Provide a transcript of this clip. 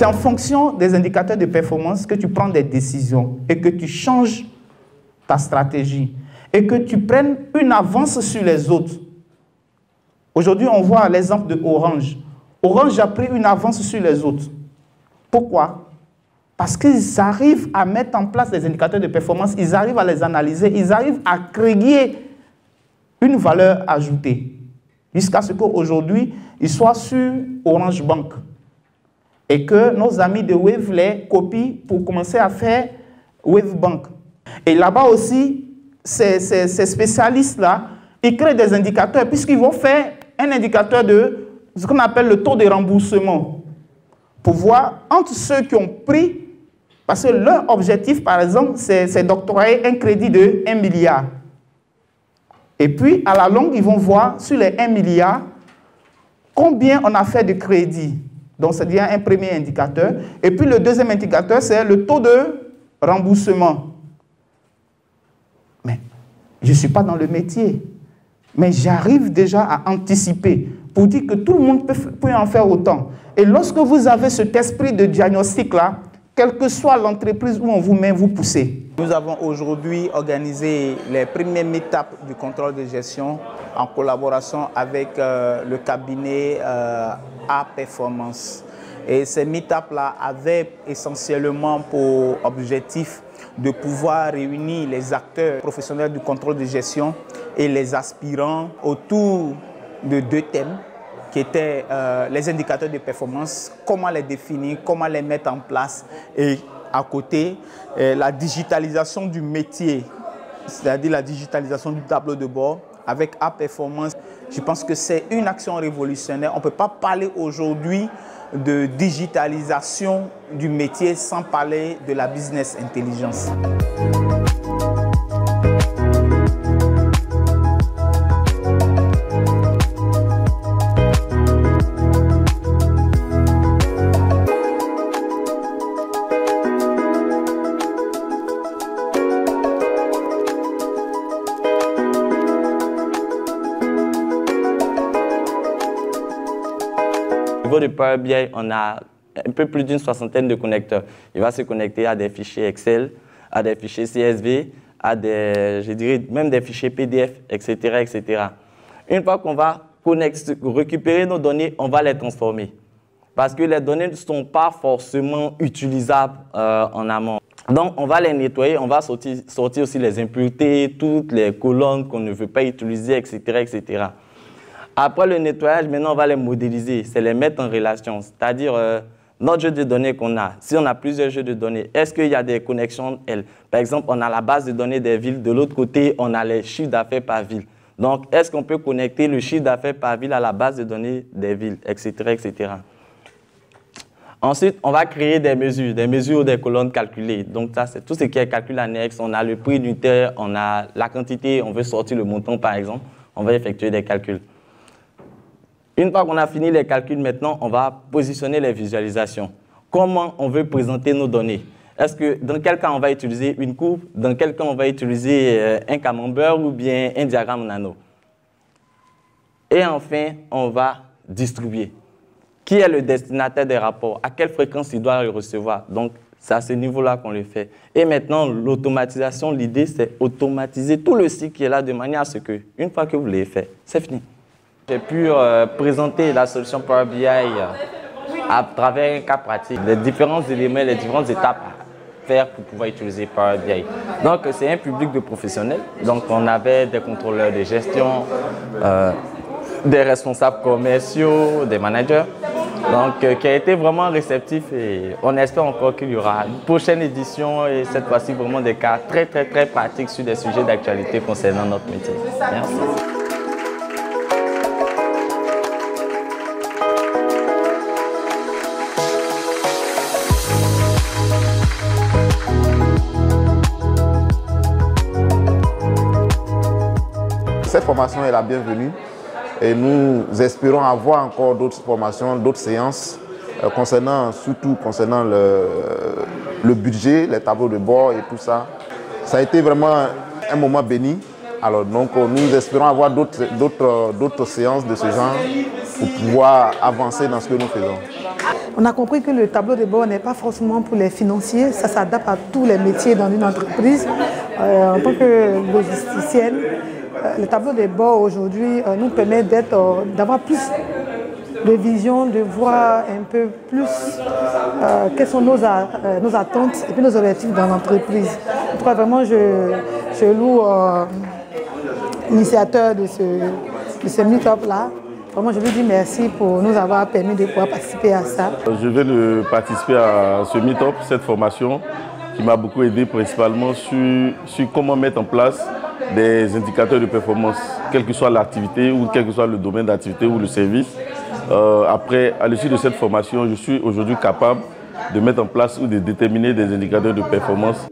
C'est en fonction des indicateurs de performance que tu prends des décisions et que tu changes ta stratégie et que tu prennes une avance sur les autres. Aujourd'hui, on voit l'exemple de Orange. Orange a pris une avance sur les autres. Pourquoi? Parce qu'ils arrivent à mettre en place des indicateurs de performance, ils arrivent à les analyser, ils arrivent à créer une valeur ajoutée. Jusqu'à ce qu'aujourd'hui, ils soient sur Orange Bank. Et que nos amis de Wave les copient pour commencer à faire Wave Bank. Et là-bas aussi, ces spécialistes-là, ils créent des indicateurs puisqu'ils vont faire un indicateur de ce qu'on appelle le taux de remboursement. Pour voir entre ceux qui ont pris, parce que leur objectif, par exemple, c'est d'octroyer un crédit de 1 milliard. Et puis, à la longue, ils vont voir sur les 1 milliard combien on a fait de crédit. Donc, c'est déjà un premier indicateur. Et puis, le deuxième indicateur, c'est le taux de remboursement. Mais je ne suis pas dans le métier. Mais j'arrive déjà à anticiper pour dire que tout le monde peut en faire autant. Et lorsque vous avez cet esprit de diagnostic-là, quelle que soit l'entreprise où on vous met, vous poussez. Nous avons aujourd'hui organisé les premières étapes du contrôle de gestion en collaboration avec le cabinet A-Performance. Et ces meet-ups-là avaient essentiellement pour objectif de pouvoir réunir les acteurs professionnels du contrôle de gestion et les aspirants autour de 2 thèmes qui étaient les indicateurs de performance, comment les définir, comment les mettre en place, et à côté, la digitalisation du métier, c'est-à-dire la digitalisation du tableau de bord avec A-Performance. Je pense que c'est une action révolutionnaire. On ne peut pas parler aujourd'hui de digitalisation du métier sans parler de la business intelligence. Au niveau de Power BI, on a un peu plus d'une 60aine de connecteurs. Il va se connecter à des fichiers Excel, à des fichiers CSV, à des, je dirais, même des fichiers PDF, etc., etc. Une fois qu'on va récupérer nos données, on va les transformer. Parce que les données ne sont pas forcément utilisables en amont. Donc, on va les nettoyer, on va sortir aussi les impuretés, toutes les colonnes qu'on ne veut pas utiliser, etc., etc. Après le nettoyage, maintenant, on va les modéliser, c'est les mettre en relation. C'est-à-dire, notre jeu de données qu'on a, si on a plusieurs jeux de données, est-ce qu'il y a des connexions? Par exemple, on a la base de données des villes, de l'autre côté, on a les chiffres d'affaires par ville. Donc, est-ce qu'on peut connecter le chiffre d'affaires par ville à la base de données des villes, etc., etc. Ensuite, on va créer des mesures ou des colonnes calculées. Donc, ça, c'est tout ce qui est calcul annexe. On a le prix unitaire, on a la quantité, on veut sortir le montant, par exemple. On va effectuer des calculs. Une fois qu'on a fini les calculs, maintenant, on va positionner les visualisations. Comment on veut présenter nos données? Est-ce que dans quel cas on va utiliser une courbe? Dans quel cas on va utiliser un camembert ou bien un diagramme nano? Et enfin, on va distribuer. Qui est le destinataire des rapports? À quelle fréquence il doit le recevoir? Donc, c'est à ce niveau-là qu'on le fait. Et maintenant, l'automatisation, l'idée, c'est automatiser tout le cycle qui est là de manière à ce que, une fois que vous l'avez fait, c'est fini. J'ai pu présenter la solution Power BI à travers un cas pratique, les différents éléments, les différentes étapes à faire pour pouvoir utiliser Power BI. Donc, c'est un public de professionnels. Donc, on avait des contrôleurs de gestion, des responsables commerciaux, des managers, donc qui a été vraiment réceptif, et on espère encore qu'il y aura une prochaine édition et cette fois-ci vraiment des cas très pratiques sur des sujets d'actualité concernant notre métier. Merci. Cette formation est la bienvenue et nous espérons avoir encore d'autres formations, d'autres séances surtout concernant le budget, les tableaux de bord et tout ça. Ça a été vraiment un moment béni. Alors donc nous espérons avoir d'autres séances de ce genre pour pouvoir avancer dans ce que nous faisons. On a compris que le tableau de bord n'est pas forcément pour les financiers, ça s'adapte à tous les métiers dans une entreprise. En tant que logisticienne, le tableau de bord aujourd'hui nous permet d'avoir plus de vision, de voir un peu plus quelles sont nos attentes et puis nos objectifs dans l'entreprise. En tout cas, vraiment, je loue l'initiateur de ce meet-up-là. Vraiment, je lui dis merci pour nous avoir permis de pouvoir participer à ça. Je viens de participer à ce meet-up, cette formation qui m'a beaucoup aidé principalement sur comment mettre en place des indicateurs de performance, quelle que soit l'activité ou quel que soit le domaine d'activité ou le service. Après, à l'issue de cette formation, je suis aujourd'hui capable de mettre en place ou de déterminer des indicateurs de performance